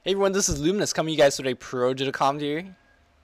Hey everyone, this is Luminous coming to you guys with a pro to the commentary.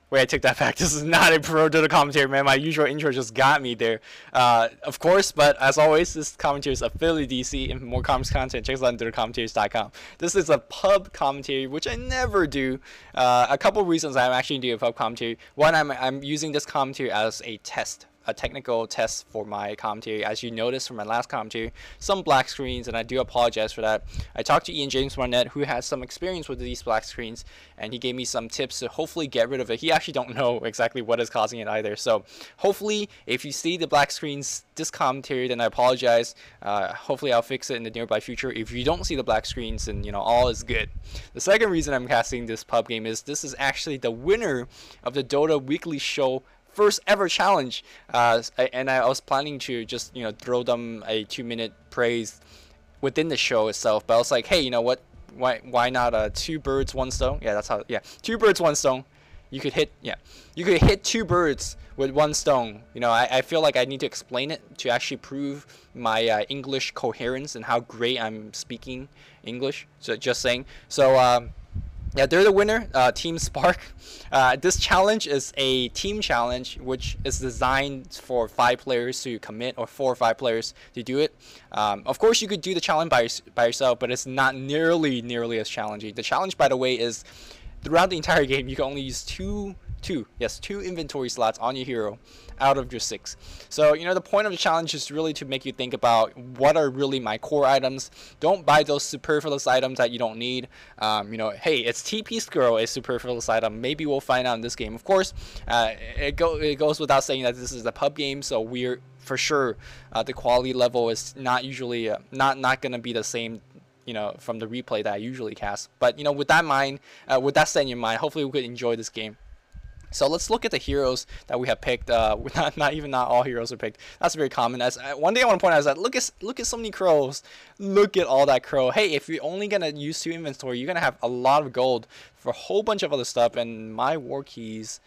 Wait, I take that back. This is not a pro to the commentary, man. My usual intro just got me there. Of course, but as always, this commentary is affiliate DC, and for more comics content, check us out on DWS.com. This is a pub commentary, which I never do. A couple of reasons I'm actually doing a pub commentary. One, I'm using this commentary as a test. A technical test for my commentary. As you noticed from my last commentary, some black screens, and I do apologize for that. I talked to Ian James Barnett, who has some experience with these black screens, and he gave me some tips to hopefully get rid of it. He actually don't know exactly what is causing it either. So hopefully, if you see the black screens this commentary, then I apologize. Hopefully I'll fix it in the nearby future. If you don't see the black screens, then all is good. The second reason I'm casting this pub game is this is actually the winner of the Dota Weekly Show first ever challenge, and I was planning to just throw them a 2-minute praise within the show itself, but I was like, hey, you know what, why not two birds one stone? Yeah, that's how. Yeah, two birds one stone. You could hit two birds with one stone. I feel like I need to explain it to actually prove my English coherence and how great I'm speaking English. So just saying. So yeah, they're the winner, Team Spark. This challenge is a team challenge, which is designed for 5 players to commit, or 4 or 5 players to do it. Of course, you could do the challenge by yourself, but it's not nearly as challenging. The challenge, by the way, is throughout the entire game, you can only use two inventory slots on your hero out of your 6. So the point of the challenge is really to make you think about what are really my core items. Don't buy those superfluous items that you don't need. Hey, it's TP Skirl, a superfluous item. Maybe we'll find out in this game. Of course, it goes without saying that this is a pub game, so we're for sure the quality level is not usually not gonna be the same from the replay that I usually cast. But with that set in your mind, hopefully we could enjoy this game. So let's look at the heroes that we have picked. Not all heroes are picked. That's very common. One thing I want to point out is that look at so many crows. Look at all that crow. Hey, if you're only gonna use 2 inventory, you're gonna have a lot of gold for a whole bunch of other stuff. And my war keys,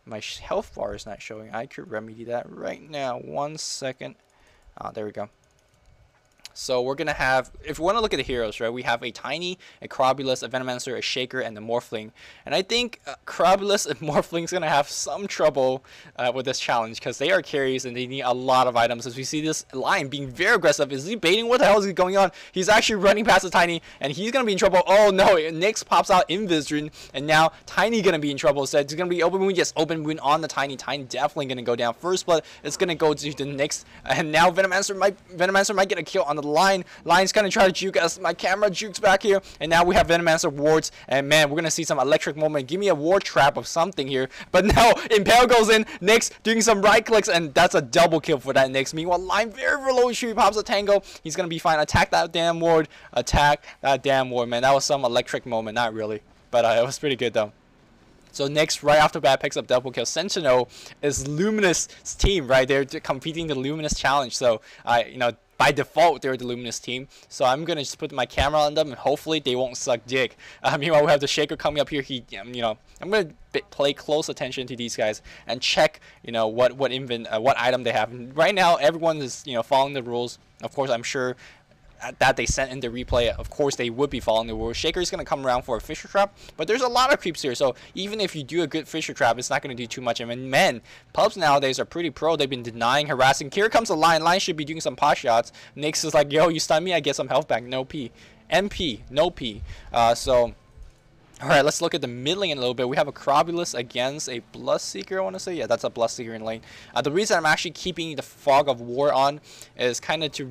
my health bar is not showing. I could remedy that right now. 1 second. There we go. So we're going to have, if we want to look at the heroes, right, we have a Tiny, a Crobulus, a Venomancer, a Shaker, and a Morphling. And I think Crobulus and Morphling is going to have some trouble with this challenge because they are carries and they need a lot of items. As we see this Lion being very aggressive. Is he baiting? What the hell is going on? He's actually running past the Tiny and he's going to be in trouble. Oh no, Nyx pops out Invisdrin and now Tiny going to be in trouble. So it's going to be Open Wound. Yes, Open Wound on the Tiny. Tiny definitely going to go down. First Blood, it's going to go to the Nyx. And now Venomancer might get a kill on the Lion's gonna try to juke us. My camera jukes back here, and now we have Venomancer wards, and man, we're gonna see some electric moment. Give me a ward trap of something here, but no, Impale goes in. Nyx doing some right clicks, and that's a double kill for that Nyx. Meanwhile, Lion very low shoot, pops a Tango. He's gonna be fine. Attack that damn ward. Attack that damn ward, man. That was some electric moment, not really, but it was pretty good though. So Nyx, right off the bat, picks up double kill. Sentinel is Luminous' team, right? They're competing the Luminous challenge. So, by default, they're the Luminous team. So I'm going to just put my camera on them, and hopefully they won't suck dick. Meanwhile, we have the Shaker coming up here. I'm going to play close attention to these guys and check, what item they have. And right now, everyone is, following the rules. Of course, I'm sure that they sent in the replay, of course they would be following the rules. Shaker is going to come around for a Fisher Trap, but there's a lot of creeps here, so even if you do a good Fisher Trap, it's not going to do too much. I mean, men, pubs nowadays are pretty pro. They've been denying, harassing. Here comes the Lion. Lion should be doing some pot shots. Nyx is like, yo, you stun me, I get some health back. No P. MP, no P. Alright, let's look at the mid lane a little bit. We have a Crobulus against a Bloodseeker, I want to say. Yeah, that's a Bloodseeker in lane. The reason I'm actually keeping the Fog of War on is kind of to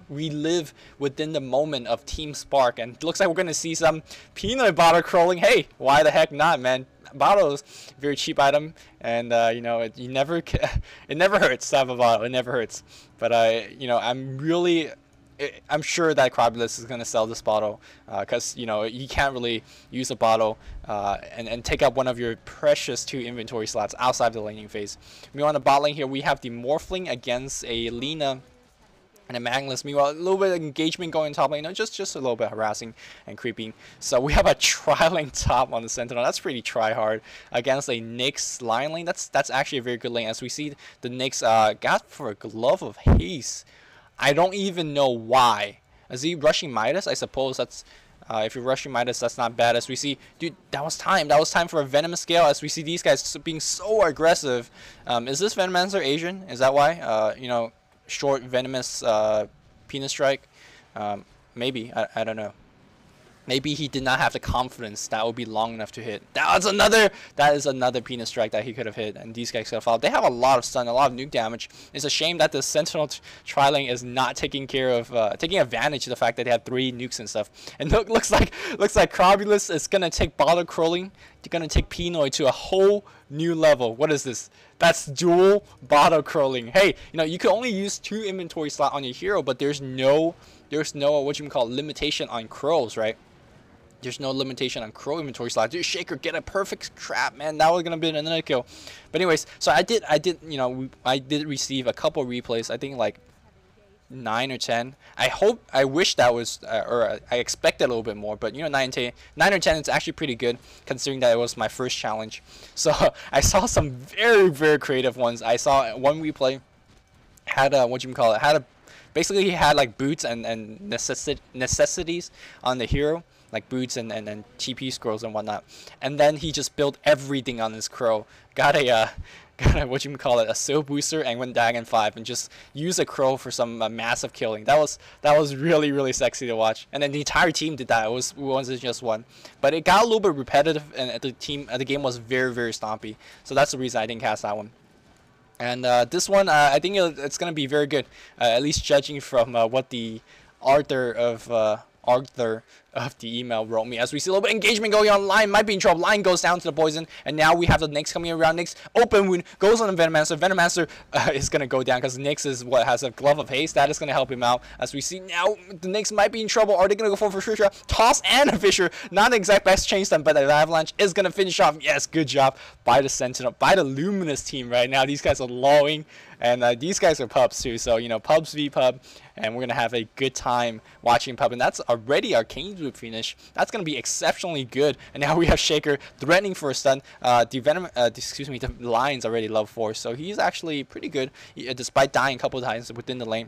relive within the moment of Team Spark. And it looks like we're going to see some peanut butter crawling. Hey, why the heck not, man? Bottle is a very cheap item, and it never hurts to have a bottle. It never hurts. But I'm sure that Crobulus is going to sell this bottle because, you can't really use a bottle and take up one of your precious 2 inventory slots outside the laning phase. Meanwhile, on the bot lane here, we have the Morphling against a Lina and a Magnus. Meanwhile, a little bit of engagement going top lane, just a little bit harassing and creeping. So we have a tri-lane top on the Sentinel. That's pretty try-hard against a Nyx Lion lane. That's actually a very good lane. As we see, the Nyx got for a Glove of Haste. I don't even know why. Is he rushing Midas? I suppose that's If you're rushing Midas, that's not bad. As we see, dude, that was time. That was time for a Venomous scale. As we see these guys being so aggressive. Is this Venomancer Asian? Is that why? You know, short Venomous Penis Strike. Maybe. I don't know. Maybe he did not have the confidence that would be long enough to hit. That is another Penis Strike that he could have hit, and these guys could have followed. They have a lot of stun, a lot of nuke damage. It's a shame that the Sentinel Tri-Lane is not taking advantage of the fact that they have 3 nukes and stuff. And looks like Crobulus is gonna take bottle curling. They're gonna take Pinoy to a whole new level. What is this? That's dual bottle curling. Hey, you know, you can only use 2 inventory slot on your hero, but there's no what you call limitation on crows, right? There's no limitation on crow inventory slot. Dude, Shaker, get a perfect trap, man. That was gonna be another kill. But anyways, so I did receive a couple replays. I think like 9 or 10. I wish that was, or I expected a little bit more. But you know, 9 or 10 is actually pretty good considering that it was my first challenge. So I saw some very, very creative ones. I saw one replay had basically he had like boots and necessities on the hero, like boots and TP scrolls and whatnot, and then he just built everything on his crow. Got a a Seal Booster and went Dagon 5 and just used a crow for some massive killing. That was really, really sexy to watch. And then the entire team did that. It wasn't just one, but it got a little bit repetitive, and the game was very, very stompy. So that's the reason I didn't cast that one. And this one, I think it's gonna be very good, at least judging from what the author of the email wrote me. As we see a little bit of engagement going on, Lion might be in trouble. Lion goes down to the poison, and now we have the Nyx coming around. Nyx open wound goes on the Venomancer. Venomancer is gonna go down because Nyx is what has a glove of haste. That is gonna help him out. As we see now, the Nyx might be in trouble. Are they gonna go for Fisher? Toss and a Fisher. Not the exact best chain stun, but the Avalanche is gonna finish off. Yes, good job by the Sentinel, by the Luminous team right now. These guys are lowing. And these guys are pubs too, so you know, pubs v pub, and we're gonna have a good time watching pub. And that's already Arcane's Root finish. That's gonna be exceptionally good. And now we have Shaker threatening for a stun. The Lion's already level 4, so he's actually pretty good, despite dying a couple of times within the lane.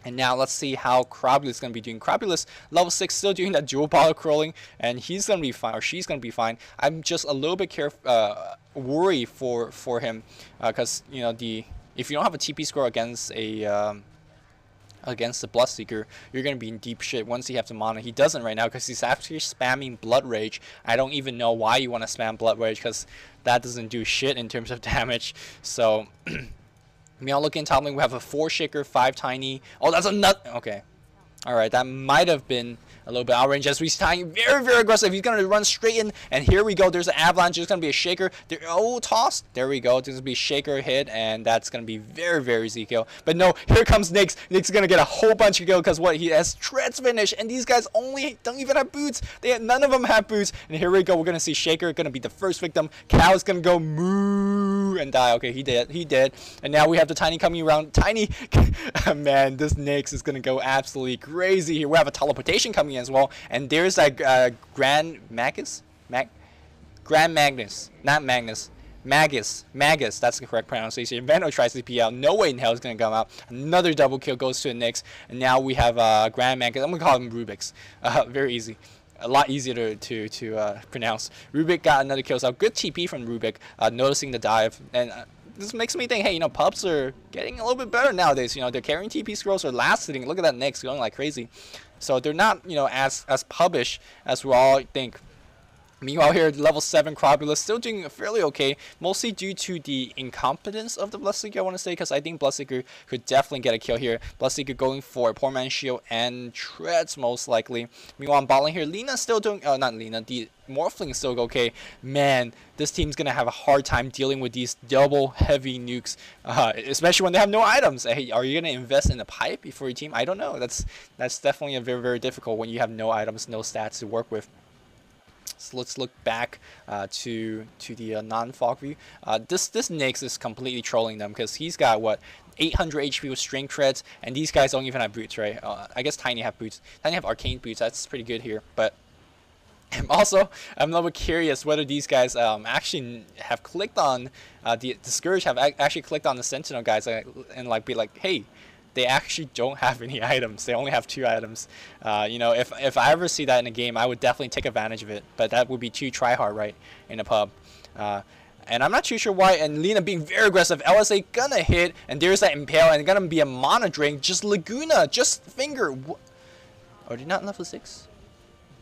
And now let's see how Crobulus is going to be doing. Crobulus, level 6, still doing that dual bottle crawling, and he's going to be fine, or she's going to be fine. I'm just a little bit worried for him, because you know, if you don't have a TP score against the Bloodseeker, you're going to be in deep shit once you have the mana. He doesn't right now because he's actually spamming Blood Rage. I don't even know why you want to spam Blood Rage, because that doesn't do shit in terms of damage. So meanwhile, looking top lane, we have a 4 Shaker, 5 Tiny. Oh, that's a nut. Okay. Alright, that might have been a little bit outrange as he's tying very, very aggressive. He's going to run straight in, and here we go. There's an Avalanche. There's going to be a Shaker. Tossed. There we go. There's going to be a Shaker hit, and that's going to be very, very easy kill. But no, here comes Nyx. Nyx is going to get a whole bunch of kill because what? He has Treads finish, and these guys don't even have boots. None of them have boots. And here we go. We're going to see Shaker going to be the first victim. Cow is going to go moo and die. Okay, he did. And now we have the Tiny coming around. Tiny, man, this Nyx is going to go absolutely crazy here. We have a teleportation coming in as well, and there's a Grand Magus, not Magnus, Magus, that's the correct pronunciation. Veno tries to TP out. No way in hell is going to come out. Another double kill goes to a Nyx, and now we have Grand Magus. I'm going to call him Rubik's. Very easy. A lot easier to pronounce. Rubik got another kill, so good TP from Rubik, noticing the dive, and this makes me think, hey, you know, pubs are getting a little bit better nowadays. You know, they're carrying TP scrolls, or lasting. Look at that Nyx going like crazy. So they're not, you know, as pubbish as we all think. Meanwhile, here, level 7 Crobulus still doing fairly okay, mostly due to the incompetence of the Bloodseeker, I want to say, because I think Bloodseeker could definitely get a kill here. Bloodseeker going for Poor Man's Shield and Treads, most likely. Meanwhile, on bot lane here, Lina's still doing, not Lina, the Morphling still okay. Man, this team's going to have a hard time dealing with these double heavy nukes, especially when they have no items. Hey, are you going to invest in a pipe for your team? I don't know. That's definitely a very, very difficult when you have no items, no stats to work with. So let's look back to the non-fog view. This Nyx is completely trolling them because he's got what, 800 HP with string treads, and these guys don't even have boots, right? I guess Tiny have boots. Tiny have arcane boots. That's pretty good here, but I'm a little bit curious whether these guys actually have clicked on the Scourge, have actually clicked on the Sentinel guys and like be like, hey, they actually don't have any items. They only have 2 items. You know, if I ever see that in a game, I would definitely take advantage of it. But that would be too try-hard, right, in a pub. And I'm not too sure why. And Lina being very aggressive. LSA gonna hit. And there's that Impale. And gonna be a Mana Drain. Just Laguna. Just Finger. Are they not level 6?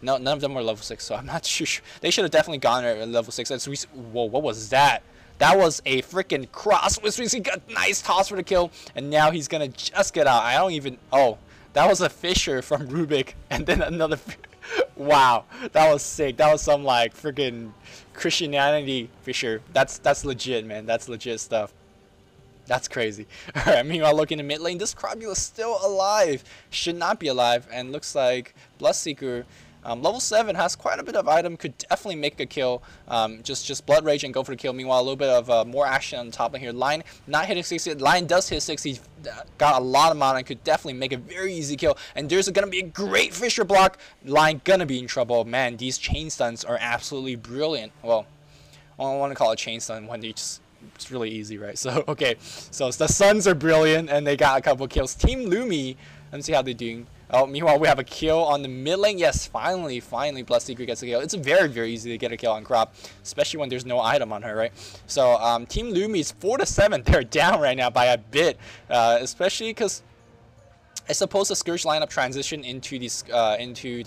No, none of them are level 6. So I'm not too sure. They should have definitely gone at level 6. As we, whoa, what was that? That was a freaking cross. We got a nice toss for the kill. And now he's gonna just get out. I don't even... Oh, that was a Fisher from Rubik. And then another... Wow, that was sick. That was some like freaking Christianity Fisher. That's legit, man. That's legit stuff. That's crazy. Alright, meanwhile, looking in the mid lane, this Crobula is still alive. Should not be alive, and looks like Bloodseeker, level 7, has quite a bit of item, could definitely make a kill. Just Blood Rage and go for the kill. Meanwhile, a little bit of more action on the top lane here. Line not hitting 60. Line does hit 60. Got a lot of mana and could definitely make a very easy kill. And there's gonna be a great Fisher block. Line gonna be in trouble. Man, these chain stuns are absolutely brilliant. Well, I don't want to call it chain stun when they just... It's really easy, right? So, okay. So, the Suns are brilliant, and they got a couple kills. Team Lumi, let's see how they're doing. Oh, meanwhile, we have a kill on the mid lane. Yes, finally, Bloodseeker gets a kill. It's very, very easy to get a kill on Crop, especially when there's no item on her, right? So, Team Lumi is 4-7. They're down right now by a bit, especially because I suppose the Scourge lineup transition into these, into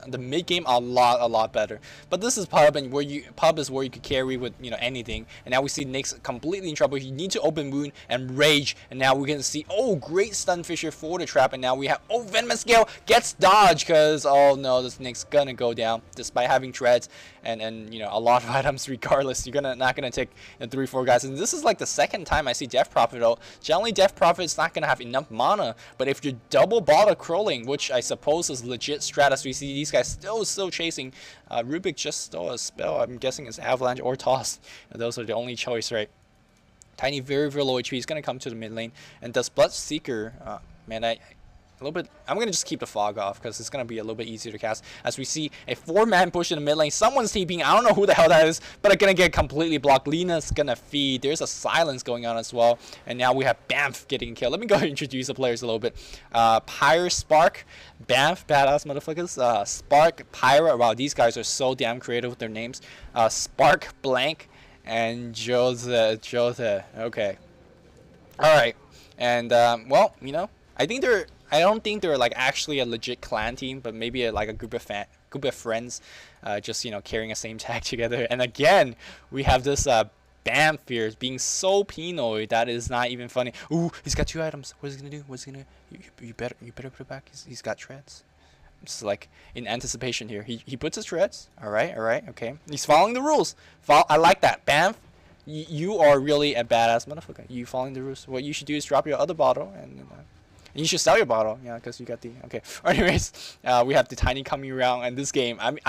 the mid game a lot better. But this is pub, and pub is where you could carry with, you know, anything. And now we see Nyx completely in trouble. You need to open Wound and Rage, and now we're gonna see, oh, great stun Fisher for the trap. And now we have, oh, Venomous Gale gets dodged because, oh no, this Nyx gonna go down despite having treads and you know, a lot of items. Regardless, you're not gonna take 3-4 guys. And this is like the second time I see Death Prophet though. Generally, Death Prophet is not gonna have enough mana, but if you're double bottle crawling, which I suppose is legit strat, as we see these guys still chasing. Rubik just stole a spell. I'm guessing it's Avalanche or Toss. Those are the only choice, right? Tiny very low HP. He's gonna come to the mid lane. And does Bloodseeker? Man, I'm gonna just keep the fog off because it's gonna be a little bit easier to cast. As we see a 4-man push in the mid lane. Someone's TPing. I don't know who the hell that is, but it's gonna get completely blocked. Lina's gonna feed. There's a silence going on as well. And now we have Bamf getting killed. Let me go ahead and introduce the players a little bit. Pyre, Spark, Bamf, badass motherfuckers. Spark, Pyre. Wow, these guys are so damn creative with their names. Spark, Blank, and Jose. Okay. Alright. And, well, you know, I don't think they're like actually a legit clan team, but maybe like a group of friends, just, you know, carrying a same tag together. And again, we have this Bam Fears being so pinoy that is not even funny. Ooh, he's got 2 items. What is he gonna do? What's he gonna do? You better put it back. He's got treads. I'm just like in anticipation here. He puts his treads. All right, okay. He's following the rules. I like that. Bam. You are really a badass motherfucker. You following the rules. What you should do is drop your other bottle and you should sell your bottle, yeah, because you got the... Okay. Anyways, we have the Tiny coming around, and this game, I'm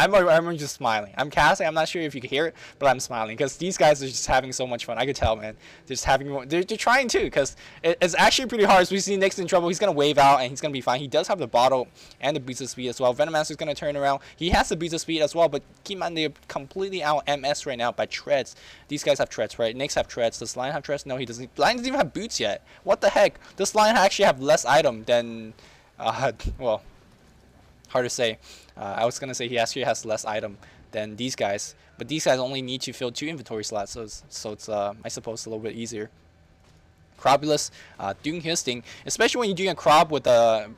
just smiling. I'm casting. I'm not sure if you can hear it, but I'm smiling because these guys are just having so much fun. I could tell, man. They're just having... They're trying too, because it's actually pretty hard. As we see Nyx in trouble, he's going to wave out, and he's going to be fine. He does have the bottle and the boost of speed as well. Venomancer's going to turn around. He has the boost of speed as well, but keep in mind they're completely out MS right now by treads. These guys have treads, right? Nyx have treads. Does Lion have treads? No, he doesn't. Lion doesn't even have boots yet. What the heck? This Lion actually have less item than, well, hard to say. I was gonna say he actually has less item than these guys, but these guys only need to fill 2 inventory slots, so it's I suppose a little bit easier. Crobulus doing his thing, especially when you're doing a crop with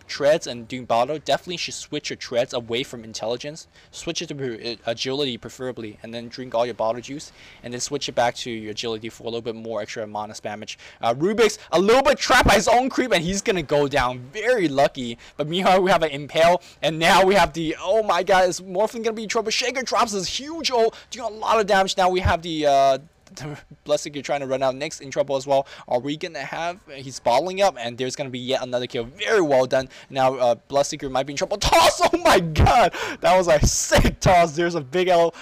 treads and doing bottle. Definitely should switch your treads away from intelligence, switch it to agility preferably, and then drink all your bottle juice, and then switch it back to your agility for a little bit more extra mana spammage. Rubik's a little bit trapped by his own creep, and he's gonna go down. Very lucky, but meanwhile we have an Impale, and now we have the, oh my god, is Morphin gonna be in trouble? Shaker drops his huge ult, doing a lot of damage. Now we have the Bloodseeker trying to run out. Nyx in trouble as well. Are we gonna have... He's bottling up, and there's gonna be yet another kill. Very well done. Now Bloodseeker might be in trouble. Toss! Oh my god! That was a sick toss. There's a big LOL.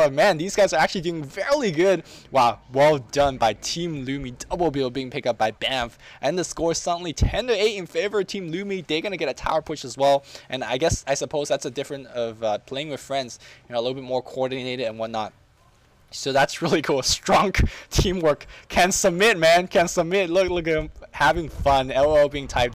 Man, these guys are actually doing fairly good. Wow, well done by Team Lumi. Double bill being picked up by Bamf. And the score is suddenly 10-8 in favor of Team Lumi. They're gonna get a tower push as well. And I suppose that's a difference of playing with friends. You know, a little bit more coordinated and whatnot. So that's really cool. Strong teamwork. Can submit, man. Can submit. Look at him having fun. LOL being typed.